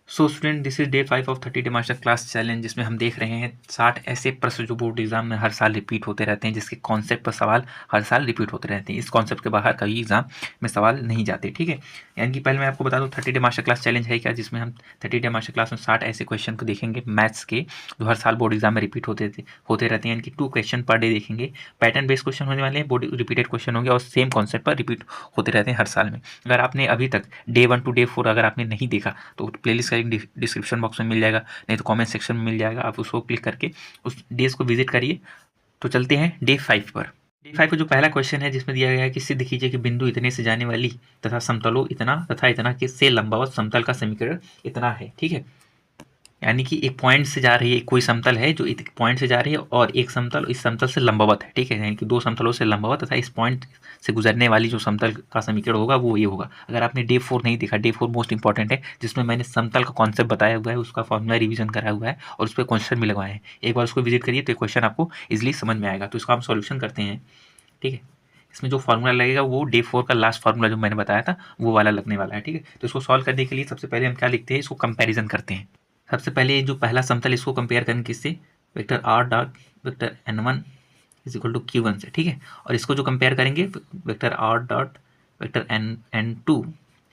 So student, this is day 5 of 30 day master class challenge, जिसमें हम देख रहे हैं 60 ऐसे प्रश्न जो बोर्ड एग्जाम में हर साल रिपीट होते रहते हैं, जिसके कॉन्सेप्ट पर सवाल हर साल रिपीट होते रहते हैं। इस कॉन्सेप्ट के बाहर कभी एग्जाम में सवाल नहीं जाते, ठीक है। यानी कि पहले मैं आपको बता दूं 30 डे मास्टर क्लास चैलेंज है क्या, जिसमें हम 30 डे मास्टर क्लास में 60 ऐसे क्वेश्चन को देखेंगे मैथ्स के, जो हर साल बोर्ड एग्जाम में रिपीट होते रहते हैं। यानी कि 2 क्वेश्चन पर डे देखेंगे। पैटर्न बेस्ड क्वेश्चन होने वाले हैं, बोर्ड रिपीटेड क्वेश्चन होंगे और सेम कॉन्सेप्ट पर रिपीट होते रहते हैं हर साल में। अगर आपने अभी तक डे 1 टू डे 4 अगर आपने नहीं देखा तो प्लेलिस्ट का लिंक डिस्क्रिप्शन बॉक्स में मिल जाएगा, नहीं तो कमेंट सेक्शन में मिल जाएगा। आप उसको क्लिक करके उस डेज को विजिट करिए। तो चलते हैं डे 5 पर। डे 5 का जो पहला क्वेश्चन है, जिसमें दिया गया है कि सिद्ध कीजिए कि बिंदु इतने से जाने वाली तथा समतलों इतना तथा इतना के से लंबावत समतल का समीकरण इतना है, ठीक है। यानी कि एक पॉइंट से जा रही है, कोई समतल है जो एक पॉइंट से जा रही है और एक समतल इस समतल से लंबवत है, ठीक है। यानी कि 2 समतलों से लंबवत तथा इस पॉइंट से गुजरने वाली जो समतल का समीकरण होगा वो ये होगा। अगर आपने डे 4 नहीं देखा, डे 4 मोस्ट इंपॉर्टेंट है, जिसमें मैंने समतल का कॉन्सेप्ट बताया हुआ है, उसका फॉर्मूला रिवीजन करा हुआ है और उस पर क्वेश्चन भी लगवाए हैं। एक बार उसको विजिट करिए तो क्वेश्चन आपको इजिली समझ में आएगा। तो इसका हम सॉल्यूशन करते हैं, ठीक है। इसमें जो फार्मूला लगेगा वो डे 4 का लास्ट फार्मूला जो मैंने बताया था वो वाला लगने वाला है, ठीक है। तो इसको सॉल्व करने के लिए सबसे पहले हम क्या लिखते हैं, इसको कंपैरिजन करते हैं। सबसे पहले जो पहला समतल, इसको कंपेयर करेंगे किससे, vector R dot vector n1 is equal to q1 से, ठीक है। और इसको जो कंपेयर करेंगे vector R dot vector n2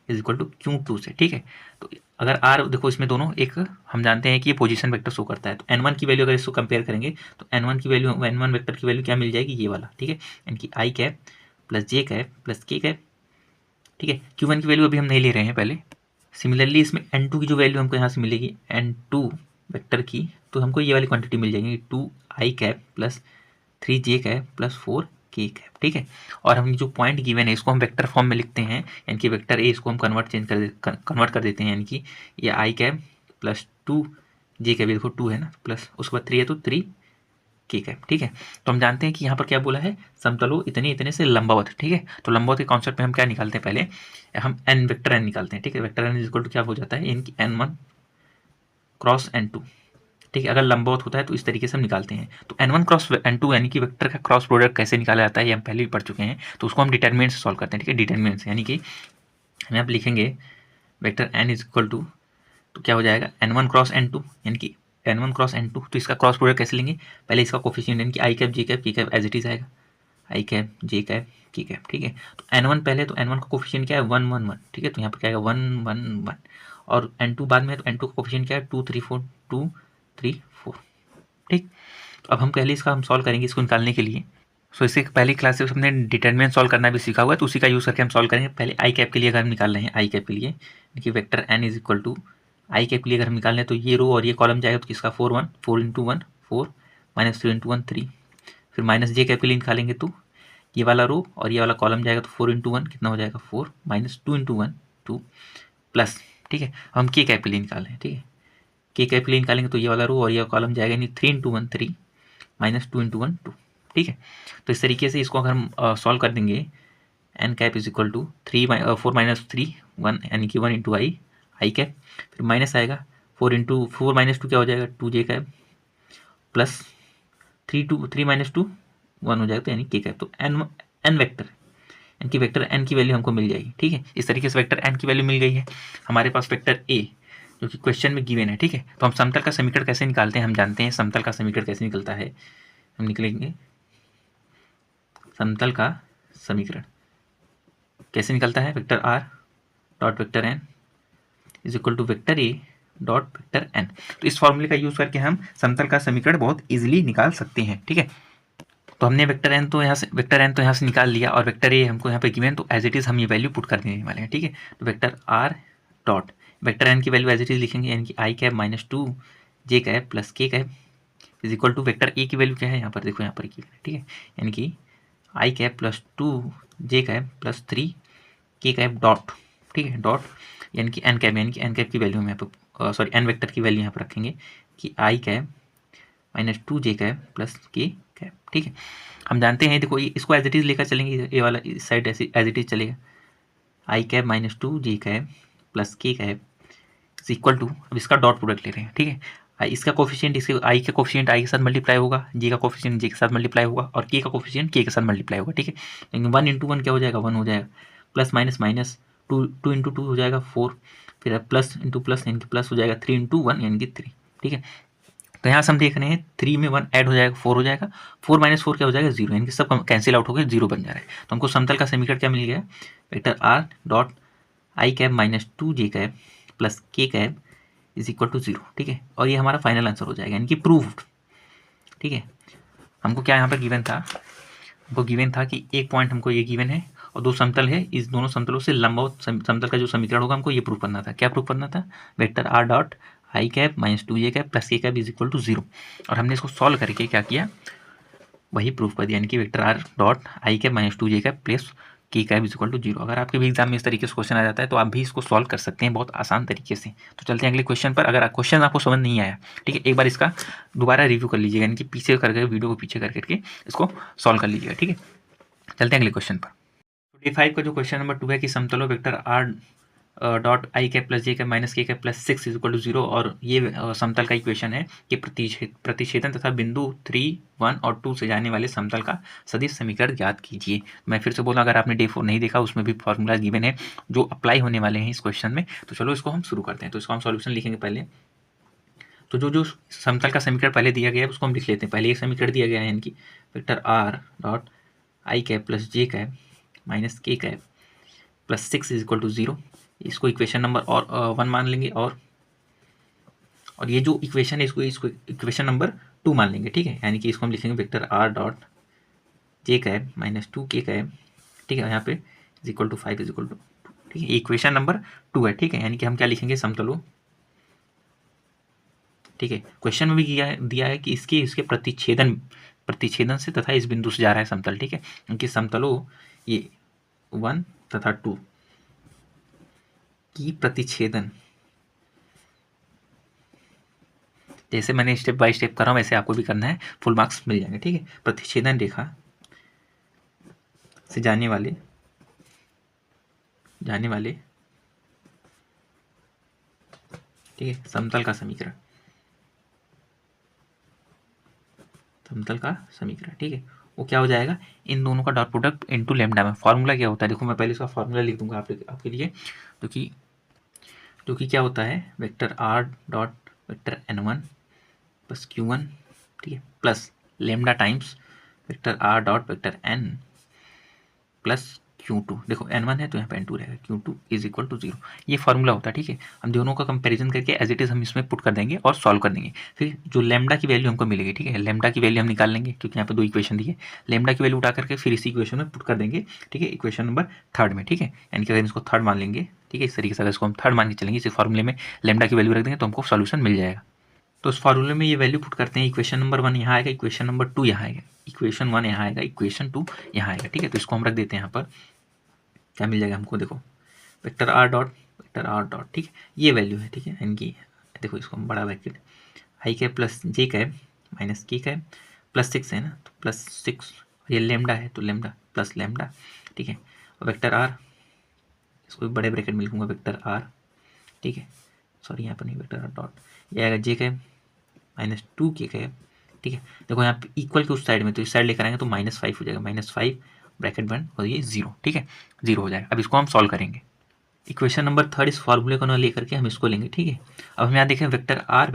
is equal to q2 से, ठीक है। तो अगर r देखो, इसमें दोनों एक हम जानते हैं कि ये पोजीशन वेक्टर शो करता है, तो n1 की वैल्यू अगर इसको कंपेयर करेंगे तो n1 की वैल्यू, n1 वेक्टर की वैल्यू क्या मिल जाएगी, ये वाला, ठीक है। यानी कि I cap plus J cap plus K cap, ठीक है। q1 की वैल्यू अभी हम नहीं ले रहे हैं पहले। सिमिलरली इसमें n2 की जो वैल्यू हमको यहाँ से मिलेगी n2 वेक्टर की, तो हमको ये वाली क्वांटिटी मिल जाएगी 2i cap plus 3j cap plus 4k cap, ठीक है। और हम जो पॉइंट गिवन है इसको हम वेक्टर फॉर्म में लिखते हैं, यानी कि वेक्टर ए, इसको हम कन्वर्ट कर देते हैं। यानी कि ये i cap plus 2j cap, देखो 2 है ना, प्लस उसके बाद 3 है तो 3k कैप, ठीक है। तो हम जानते हैं कि यहाँ पर क्या बोला है, समतलों इतने इतने से लंबवत, ठीक है। तो लंबवत के कॉन्सेप्ट में हम क्या निकालते हैं, पहले हम n वेक्टर n निकालते हैं, ठीक है। Vector n is equal to क्या हो जाता है, इनकी n1 क्रॉस n2, ठीक है। अगर लंबवत होता है तो इस तरीके से हम निकालते हैं। तो n1 क्रॉस n2 यानी कि वेक्टर का क्रॉस प्रोडक्ट कैसे निकाला जाता है ये हम पहले भी पढ़ चुके हैं, तो उसको हम डिटरमिनेंट से सॉल्व करते हैं, ठीक है। डिटरमिनेंट से यानी कि हम यहाँ लिखेंगे vector n is equal to, तो क्या हो जाएगा n1 क्रॉस n2, यानी कि n1 क्रॉस n2। तो इसका क्रॉस प्रोडक्ट कैसे लेंगे, पहले इसका कोफिशिएंट यानी कि आई कैप जे कैप के कैप एज इट इज आएगा, आई कैप जे कैप के कैप, ठीक है। तो n1 पहले, तो n1 का कोफिशिएंट क्या है 1 1 1, ठीक है। तो यहाँ पर क्या आएगा 1 1 1, और n2 बाद में है तो n2 का कोफिशिएंट क्या है 2 3 4 2 3 4, ठीक। तो अब हम पहले इसका हम सॉल्व करेंगे इसको निकालने के लिए। सो इससे पहली क्लास से हमने डिटरमिनेंट सॉल्व करना भी सीखा हुआ है, तो उसी का यूज़ करके हम सॉल्व करेंगे। पहले आई कैप के लिए अगर हम निकाल रहे हैं, आई कैप के लिए देखिए vector n is equal to, I cap के लिए अगर हम निकाल रहे हैं तो ये रो और ये कॉलम जाएगा, तो किसका 4 1 4 इंटू 1 4 माइनस 3 इंटू 1 3, फिर माइनस जे कैप के लिए निकालेंगे तो ये वाला रो और ये वाला कॉलम जाएगा, तो 4 इंटू 1 कितना हो जाएगा 4 माइनस 2 इंटू 1 2 प्लस, ठीक है। हम के कैप के लिए निकाल रहे हैं, ठीक है। के कैप के लिए निकालेंगे तो ये वाला रो और ये कॉलम जाएगा, यानी 3 इंटू 1 3 माइनस 2 इंटू 1 2, ठीक है। तो इस तरीके से इसको अगर हम सॉल्व कर देंगे, N cap is equal to 4 minus 3 1, यानी कि 1 इंटू आई कैप, फिर माइनस आएगा 4 माइनस 2 क्या हो जाएगा 2j कैप प्लस 3 माइनस 2 1 हो जाएगा, तो यानी के कैप। तो एन वेक्टर, यानी कि वेक्टर एन की वैल्यू हमको मिल जाएगी, ठीक है। इस तरीके से वेक्टर एन की वैल्यू मिल गई है। हमारे पास वेक्टर ए जो कि क्वेश्चन में गिवन है, ठीक है। तो हम समतल का समीकरण कैसे निकालते हैं, हम जानते हैं समतल का समीकरण कैसे निकलता है। हम निकलेंगे समतल का समीकरण कैसे निकलता है, vector R dot vector N is equal to vector A dot vector N. तो इस फॉर्मूले का यूज करके हम समतल का समीकरण बहुत इजीली निकाल सकते हैं, ठीक है। तो हमने वेक्टर एन तो यहाँ से निकाल लिया, और वेक्टर ए हमको यहाँ पे गिवन, तो एज इट इज हम ये वैल्यू पुट कर देने वाले हैं, ठीक है। तो vector R dot vector N की वैल्यू एज इट इज लिखेंगे, यानी कि I cap minus 2 J cap plus K cap is equal to vector A की वैल्यू क्या है, यहाँ पर देखो, यहाँ पर की, ठीक है। यानी कि I cap plus 2 J cap plus 3 के कैप डॉट, ठीक है, डॉट यानी कि एन कैप, यानी कि एन कैप की वैल्यू हम यहाँ पर सॉरी एन वेक्टर की वैल्यू यहाँ पर रखेंगे कि I cap minus 2 J cap plus K cap, ठीक है। हम जानते हैं, देखो इसको एज इट इज लेकर चलेंगे, ये वाला इस साइड ऐसे एज इट इज चलेगा, आई cap minus 2 J cap plus K cap is equal to, अब इसका डॉट प्रोडक्ट ले रहे हैं, ठीक है। इसका कोफिशिएंट, इसके आई का कोफिशिएंट आई के साथ मल्टीप्लाई होगा, जे का कोफिशिएंट जे के साथ मल्टीप्लाई होगा, और के का कोफिशिएंट के साथ मल्टीप्लाई होगा, ठीक है। लेकिन 1 इंटू 1 क्या हो जाएगा 1 हो जाएगा, plus minus minus two into two हो जाएगा 4, फिर प्लस इंटू प्लस यानी कि प्लस हो जाएगा 3 इंटू 1 यानी कि 3, ठीक है। तो यहाँ से हम देख रहे हैं 3 में 1 ऐड हो जाएगा 4 हो जाएगा, 4 माइनस 4 क्या हो जाएगा 0, यानी कि सब कैंसिल आउट हो गए 0 बन जा रहा है। तो हमको समतल का समीकरण क्या मिल गया, vector r dot I cap minus 2j cap plus k cap is equal to 0, ठीक है। और ये हमारा फाइनल आंसर हो जाएगा यानी कि प्रूव्ड, ठीक है। हमको क्या यहाँ पर गिवन था, हमको गिवन था कि एक पॉइंट हमको ये गिवन है और दो समतल है, इस दोनों समतलों से लंबवत समतल का जो समीकरण होगा हमको ये प्रूव करना था। क्या प्रूव करना था, vector r dot I cap minus 2j cap plus k cap is equal to 0, और हमने इसको सॉल्व करके क्या किया, वही प्रूफ कर दिया, यानी कि vector r dot I cap minus 2j cap plus k cap is equal to 0। अगर आपके भी एग्जाम में इस तरीके से क्वेश्चन आ जाता है तो आप भी इसको सॉल्व कर सकते हैं बहुत आसान तरीके से। तो चलते हैं अगले क्वेश्चन पर। अगर क्वेश्चन आपको समझ नहीं आया, ठीक है, एक बार इसका दोबारा रिव्यू कर लीजिएगा, यानी कि पीछे करके वीडियो को पीछे करके इसको सॉल्व कर लीजिएगा, ठीक है। चलते हैं अगले क्वेश्चन पर। 25 का जो क्वेश्चन नंबर 2 है कि समतलों vector r dot I cap plus J cap minus K cap plus 6 is equal to 0, और ये समतल का इक्वेशन है कि प्रतिच्छेदन तथा बिंदु 3, 1 और 2 से जाने वाले समतल का सदिश समीकरण ज्ञात कीजिए। मैं फिर से बोलूँ, अगर आपने डे 4 नहीं देखा उसमें भी फॉर्मूला गिवन है जो अप्लाई होने वाले हैं इस क्वेश्चन में। तो चलो इसको हम शुरू करते हैं। तो इसको हम सॉल्यूशन लिखेंगे पहले। तो जो समतल का समीकरण पहले दिया गया है उसको हम लिख लेते हैं। पहले ये समीकरण दिया गया है, यानी कि vector r dot I cap plus J cap minus K cap plus 6 is equal to 0, इसको इक्वेशन नंबर और 1 मान लेंगे, और ये जो इक्वेशन है इसको इक्वेशन नंबर 2 मान लेंगे, ठीक है। यानी कि इसको हम लिखेंगे vector r dot j cap minus 2k cap, ठीक है, यहाँ पे is equal to 5 is equal to, ठीक है, इक्वेशन नंबर 2 है, ठीक है। यानी कि हम क्या लिखेंगे, समतलों, ठीक है। क्वेश्चन में भी दिया है कि इसके प्रतिच्छेदन से तथा इस बिंदु से जा रहा है समतल, ठीक है। उनके समतलों ये 1 तथा 2 की प्रतिच्छेदन, जैसे मैंने स्टेप बाय स्टेप कर रहा हूँ वैसे आपको भी करना है, फुल मार्क्स मिल जाएंगे, ठीक है। प्रतिच्छेदन रेखा से जाने वाले ठीक है समतल का समीकरण, ठीक है, वो क्या हो जाएगा, इन दोनों का डॉट प्रोडक्ट इनटू लैम्डा में। फॉर्मूला क्या होता है, देखो मैं पहले इसका फॉर्मूला लिख दूंगा आपके लिए, जो कि क्या होता है, vector r dot vector n1 plus q1, ठीक है, plus lambda times vector r dot vector n plus Q2। देखो n1 है तो यहाँ पे n2 रहेगा, Q2 इज इक्वल टू 0। ये फॉर्मूला होता है, ठीक है। हम दोनों का कंपैरिजन करके एज इट इज हम इसमें पुट कर देंगे और सॉल्व कर देंगे। फिर जो लैम्डा की वैल्यू हमको मिलेगी, ठीक है, लैम्डा की वैल्यू हम निकाल लेंगे क्योंकि यहाँ पे दो इक्वेशन दी है। लैम्डा की वैल्यू उठा करके फिर इसी इक्वेशन में पुट कर देंगे, ठीक है, इक्वेशन नंबर 3 में, ठीक है। यानी कि अगर इसको 3 मान लेंगे, ठीक है, इस तरीके से अगर इसको हम 3 मान के चलेंगे, इस फॉर्मूले में लैम्डा की वैल्यू रख देंगे तो हमको सॉल्यूशन मिल जाएगा। तो उस फॉर्मूले में ये वैल्यू पुट करते हैं, इक्वेशन नंबर 1 यहाँ आएगा, इक्वेशन नंबर 2 यहाँ आएगा, इक्वेशन 1 यहाँ आएगा, इक्वेशन 2 यहाँ आएगा, ठीक है। तो इसको हम रख देते हैं यहाँ पर, क्या मिल जाएगा हमको, देखो वेक्टर r डॉट, ठीक है, ये वैल्यू है, ठीक है। इनकी देखो इसको हम बड़ा ब्रैकेट आई कैप प्लस जे cap minus K cap plus 6 है ना, तो प्लस 6, ये लेमडा है तो लेमडा प्लस लेमडा, ठीक है। और वेक्टर r, इसको भी बड़े ब्रैकेट में लिखूंगा, वेक्टर r, ठीक है, सॉरी यहाँ पर नहीं, वेक्टर r डॉट, ये आएगा जे कैप माइनस 2 के कैप, ठीक है। देखो यहाँ पे इक्वल के उस साइड में, तो इस साइड लेकर आएंगे तो -5 हो जाएगा, -5 ब्रैकेट बंद और ये 0, ठीक है, 0 हो जाएगा। अब इसको हम सॉल्व करेंगे। इक्वेशन नंबर 3 इस फॉर्मूले को ना लेकर के हम इसको लेंगे, ठीक है। अब हम यहाँ देखें वेक्टर r,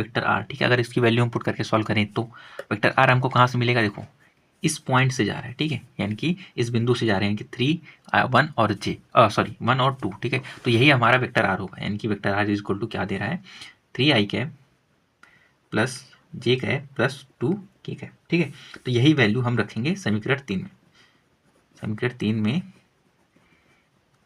ठीक है, अगर इसकी वैल्यू हम पुट करके सॉल्व करें तो वेक्टर r हमको कहाँ से मिलेगा, देखो इस पॉइंट से जा रहा है, ठीक है, यानी कि इस बिंदु से जा रहे हैं कि 3, 1 और 1 और 2, ठीक है। तो यही हमारा वेक्टर r होगा, यानी कि vector r is equal to क्या दे रहा है, 3i कैप प्लस जे कैप प्लस 2k कैप, ठीक है। तो यही वैल्यू हम रखेंगे समीकरण 3 में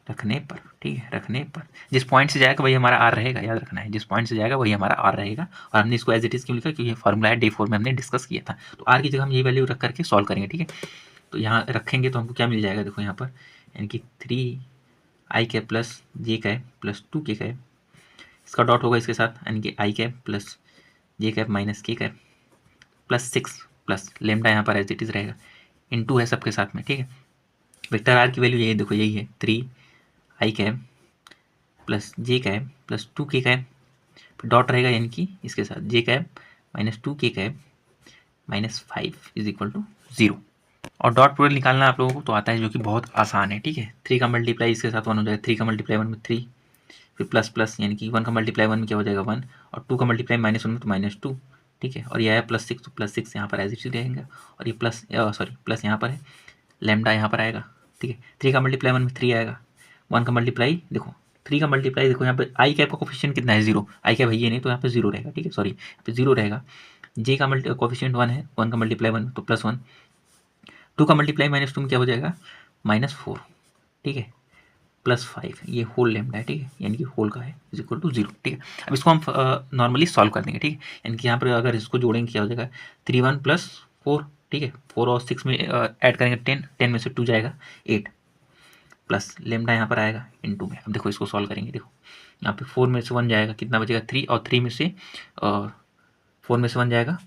रखने पर, ठीक है, रखने पर जिस पॉइंट से जाएगा वही हमारा r रहेगा, याद रखना है, जिस पॉइंट से जाएगा वही हमारा r रहेगा। और हमने इसको एज इट इज क्यों लिखा, क्योंकि ये फॉर्मूला है, डे 4 में हमने डिस्कस किया था। तो r की जगह हम ये वैल्यू रख करके सॉल्व करेंगे, ठीक है। तो यहाँ रखेंगे तो हमको क्या मिल जाएगा, देखो यहाँ पर, यानी कि 3i कैप प्लस जे कैप प्लस 2k कैप, इसका डॉट होगा इसके साथ, यानी कि i cap plus J cap minus k cap plus 6 plus lambda यहाँ पर एज इट इज रहेगा, इनटू है सबके साथ में, ठीक है। वेक्टर r की वैल्यू यही देखो, यही है 3i कैप प्लस जे cap plus 2k cap, dot रहेगा यानी कि इसके साथ J cap minus 2k cap minus 5 is equal to 0, और डॉट प्रोडक्ट निकालना आप लोगों को तो आता है, जो कि बहुत आसान है, ठीक है। 3 का मल्टीप्लाई इसके साथ 1 हो जाएगा, 3 का मल्टीप्लाई 1 में 3, फिर प्लस प्लस यानी कि 1 का मल्टीप्लाई 1 में क्या हो जाएगा 1, और 2 का मल्टीप्लाई -1 में तो -2, ठीक है। और ये आया +6 तो +6 यहाँ पर एज इट इज रहेगा, और ये प्लस यहाँ पर है, लैम्डा यहाँ पर आएगा, ठीक है। 3 का मल्टीप्लाई 1 में 3 आएगा, 1 का मल्टीप्लाई देखो, 3 का मल्टीप्लाई देखो यहाँ पे आई कैप का कोफिशिएंट कितना है 0, आई कैप है ये नहीं तो यहाँ पे 0 रहेगा, ठीक है, सॉरी यहाँ पे 0 रहेगा। जे का कोफिशिएंट 1 है, 1 का मल्टीप्लाई 1 तो +1, 2 का मल्टीप्लाई -2 में क्या हो जाएगा -4, ठीक है, +5, ये होल लैम्डा है, ठीक है, यानी कि होल का है इज इक्वल टू 0, ठीक है। अब इसको हम नॉर्मली सॉल्व कर देंगे, ठीक है, यानी कि यहाँ पर अगर इसको जोड़ेंगे क्या हो जाएगा 3 1 + 4, ठीक है, 4 और 6 में ऐड करेंगे 10, 10 में से 2 जाएगा 8, प्लस लेमडा यहाँ पर आएगा इनटू में। अब देखो इसको सॉल्व करेंगे, देखो यहाँ पे 4 में से 1 जाएगा, कितना बचेगा 3, और 3 में से 4 में से 1 जाएगा,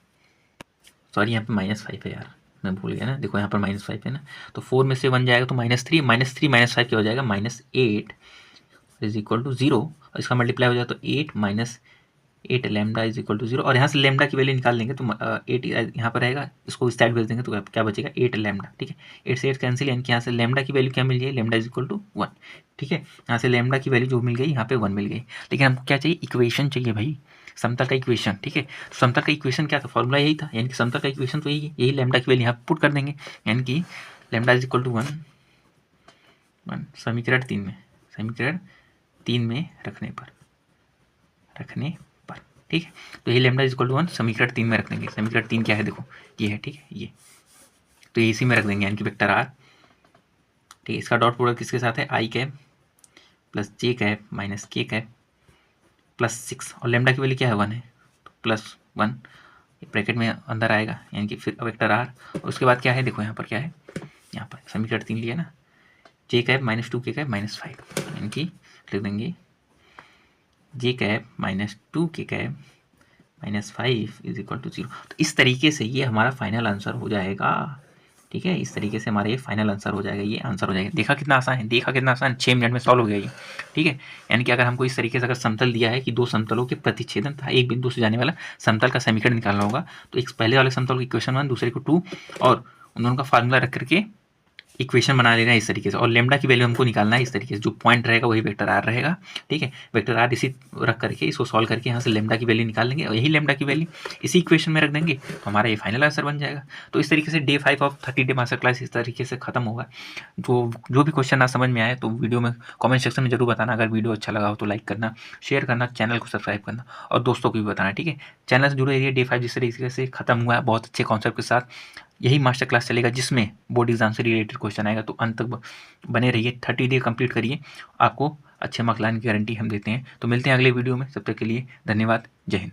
सॉरी यहाँ पे -5 है यार, मैं भूल गया ना, देखो यहाँ पर -5 है ना, तो 4 में से 1 जाएगा तो -3, -5 क्या हो जाएगा -8 इज इक्वल टू 0, और इसका मल्टीप्लाई हो जाएगा तो 8 लैम्डा इज इक्वल टू 0, और यहाँ से लैम्डा की वैल्यू निकाल लेंगे तो 8 यहाँ पर रहेगा, इसको इस साइड भेज देंगे तो क्या बचेगा 8 लैम्डा, ठीक है। 8 से 8 कैंसिल, यानी कि यहाँ से लैम्डा की वैल्यू क्या मिल गई, लैम्डा इज इक्वल टू 1, ठीक है। यहाँ से लैम्डा की वैल्यू जो मिल गई यहाँ पे 1 मिल गई, लेकिन हमको क्या चाहिए, इक्वेशन चाहिए भाई, समतल का इक्वेशन, ठीक है। समतल का इक्वेशन क्या था, फॉर्मूला यही था, यानी कि समतल का इक्वेशन तो यही लैम्डा की वैल्यू यहाँ पुट कर देंगे, यानी कि लैम्डा इज इक्वल टू 1 समीकरण 3 में रखने पर, ठीक है। तो ये लैम्डा इज इक्वल टू 1 समीकरण 3 में रख देंगे, समीकरण 3 क्या है देखो ये है, ठीक है, ये तो ये इसी में रख देंगे, यानी कि वेक्टर आर, ठीक है। इसका डॉट प्रोडक्ट किसके साथ है, आई कैप प्लस जे कैप माइनस के कैप +6, और लैम्डा की वैल्यू क्या है 1 है तो +1, ब्रैकेट में अंदर आएगा, यानी कि फिर वेक्टर आर, और उसके बाद क्या है देखो यहाँ पर क्या है, यहाँ पर समीकरण 3 लिया ना, जे कैप -2 के कैप -5, यानी कि लिख देंगे जे कैप -2 के कैप -5 इज इक्वल टू 0। तो इस तरीके से ये हमारा फाइनल आंसर हो जाएगा, ठीक है, इस तरीके से हमारा ये फाइनल आंसर हो जाएगा, ये आंसर हो जाएगा। देखा कितना आसान है, देखा कितना आसान, 6 मिनट में सॉल्व हो गया ये, ठीक है। यानी कि अगर हमको इस तरीके से अगर समतल दिया है कि दो समतलों के प्रतिच्छेदन था एक बिंदु से जाने वाला समतल का समीकरण निकालना होगा, तो एक पहले वाले समतल को इक्वेशन 1, दूसरे को 2, और उन दोनों का फार्मूला रख करके इक्वेशन बना लेना है इस तरीके से, और लेमडा की वैल्यू हमको निकालना है इस तरीके से, जो पॉइंट रहेगा वही वेक्टर आर रहेगा, ठीक है। वेक्टर आर इसी रख करके इसको सॉल्व करके यहाँ से लेमडा की वैल्यू निकाल लेंगे, और यही लेमडा की वैल्यू इसी इक्वेशन में रख देंगे तो हमारा ये फाइनल आंसर बन जाएगा। तो इस तरीके से day 5 of 30 day master class इस तरीके से खत्म होगा। जो भी क्वेश्चन ना समझ में आए तो वीडियो में कॉमेंट सेक्शन में जरूर बताना, अगर वीडियो अच्छा लगा हो तो लाइक करना, शेयर करना, चैनल को सब्सक्राइब करना, और दोस्तों को भी बताना, ठीक है। चैनल से जुड़े रहिए। डे 5 जिस तरीके से खत्म हुआ है बहुत अच्छे कॉन्सेप्ट के साथ, यही मास्टर क्लास चलेगा जिसमें बोर्ड एग्जाम से रिलेटेड क्वेश्चन आएगा, तो अंत तक बने रहिए, 30 डे कंप्लीट करिए, आपको अच्छे मार्क्स लाने की गारंटी हम देते हैं। तो मिलते हैं अगले वीडियो में, तब तक के लिए धन्यवाद, जय हिंद।